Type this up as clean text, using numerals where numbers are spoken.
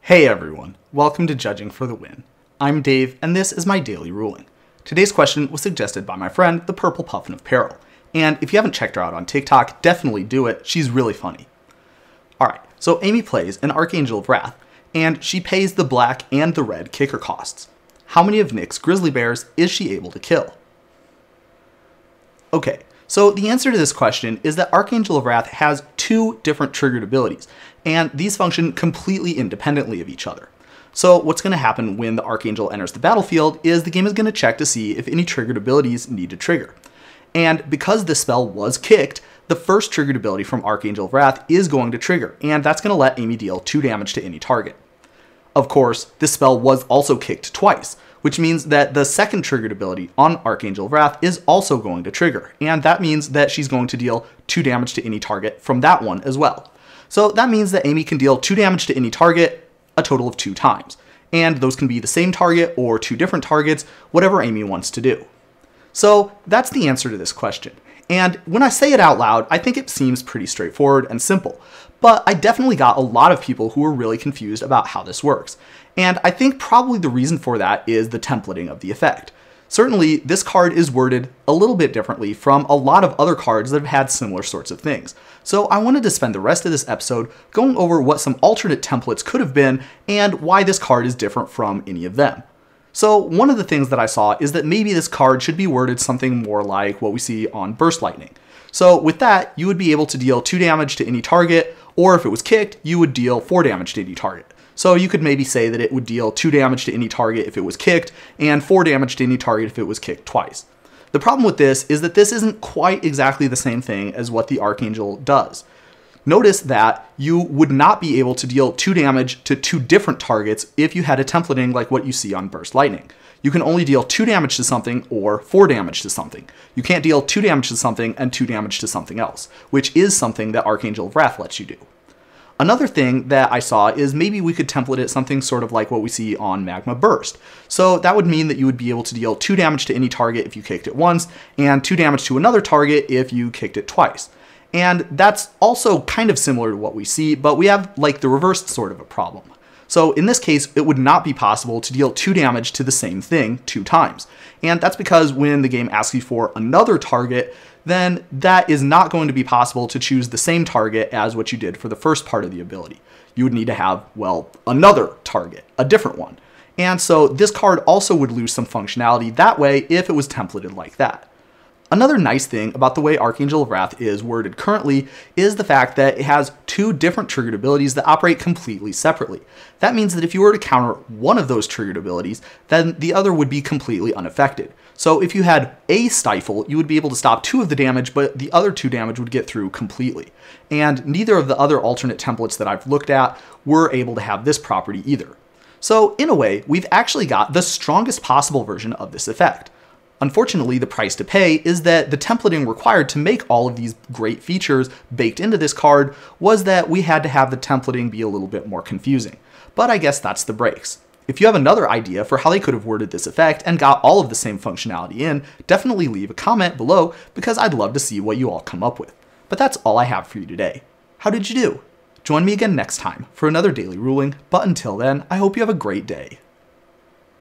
Hey everyone, welcome to Judging for the Win. I'm Dave, and this is my daily ruling. Today's question was suggested by my friend, the Purple Puffin of Peril. And if you haven't checked her out on TikTok, definitely do it. She's really funny. Alright, so Amy plays an Archangel of Wrath, and she pays the black and the red kicker costs. How many of Nick's grizzly bears is she able to kill? Okay, so the answer to this question is that Archangel of Wrath has two different triggered abilities, and these function completely independently of each other. So what's going to happen when the Archangel enters the battlefield is the game is going to check to see if any triggered abilities need to trigger. And because this spell was kicked, the first triggered ability from Archangel of Wrath is going to trigger, and that's going to let Amy deal 2 damage to any target. Of course, this spell was also kicked twice, which means that the second triggered ability on Archangel of Wrath is also going to trigger, and that means that she's going to deal 2 damage to any target from that one as well. So that means that Amy can deal 2 damage to any target a total of 2 times, and those can be the same target or 2 different targets, whatever Amy wants to do. So that's the answer to this question. And when I say it out loud, I think it seems pretty straightforward and simple, but I definitely got a lot of people who were really confused about how this works. And I think probably the reason for that is the templating of the effect. Certainly, this card is worded a little bit differently from a lot of other cards that have had similar sorts of things. So I wanted to spend the rest of this episode going over what some alternate templates could have been and why this card is different from any of them. So one of the things that I saw is that maybe this card should be worded something more like what we see on Burst Lightning. So with that, you would be able to deal 2 damage to any target, or if it was kicked, you would deal 4 damage to any target. So you could maybe say that it would deal 2 damage to any target if it was kicked, and 4 damage to any target if it was kicked twice. The problem with this is that this isn't quite exactly the same thing as what the Archangel does. Notice that you would not be able to deal 2 damage to 2 different targets if you had a templating like what you see on Burst Lightning. You can only deal 2 damage to something or 4 damage to something. You can't deal 2 damage to something and 2 damage to something else, which is something that Archangel of Wrath lets you do. Another thing that I saw is maybe we could template it something sort of like what we see on Magma Burst. So that would mean that you would be able to deal 2 damage to any target if you kicked it once, and 2 damage to another target if you kicked it twice. And that's also kind of similar to what we see, but we have like the reversed sort of a problem. So in this case, it would not be possible to deal 2 damage to the same thing 2 times. And that's because when the game asks you for another target, then that is not going to be possible to choose the same target as what you did for the first part of the ability. You would need to have, well, another target, a different one. And so this card also would lose some functionality that way if it was templated like that. Another nice thing about the way Archangel of Wrath is worded currently is the fact that it has 2 different triggered abilities that operate completely separately. That means that if you were to counter one of those triggered abilities, then the other would be completely unaffected. So if you had a Stifle, you would be able to stop 2 of the damage, but the other 2 damage would get through completely. And neither of the other alternate templates that I've looked at were able to have this property either. So in a way, we've actually got the strongest possible version of this effect. Unfortunately, the price to pay is that the templating required to make all of these great features baked into this card was that we had to have the templating be a little bit more confusing. But I guess that's the breaks. If you have another idea for how they could have worded this effect and got all of the same functionality in, definitely leave a comment below because I'd love to see what you all come up with. But that's all I have for you today. How did you do? Join me again next time for another daily ruling, but until then, I hope you have a great day.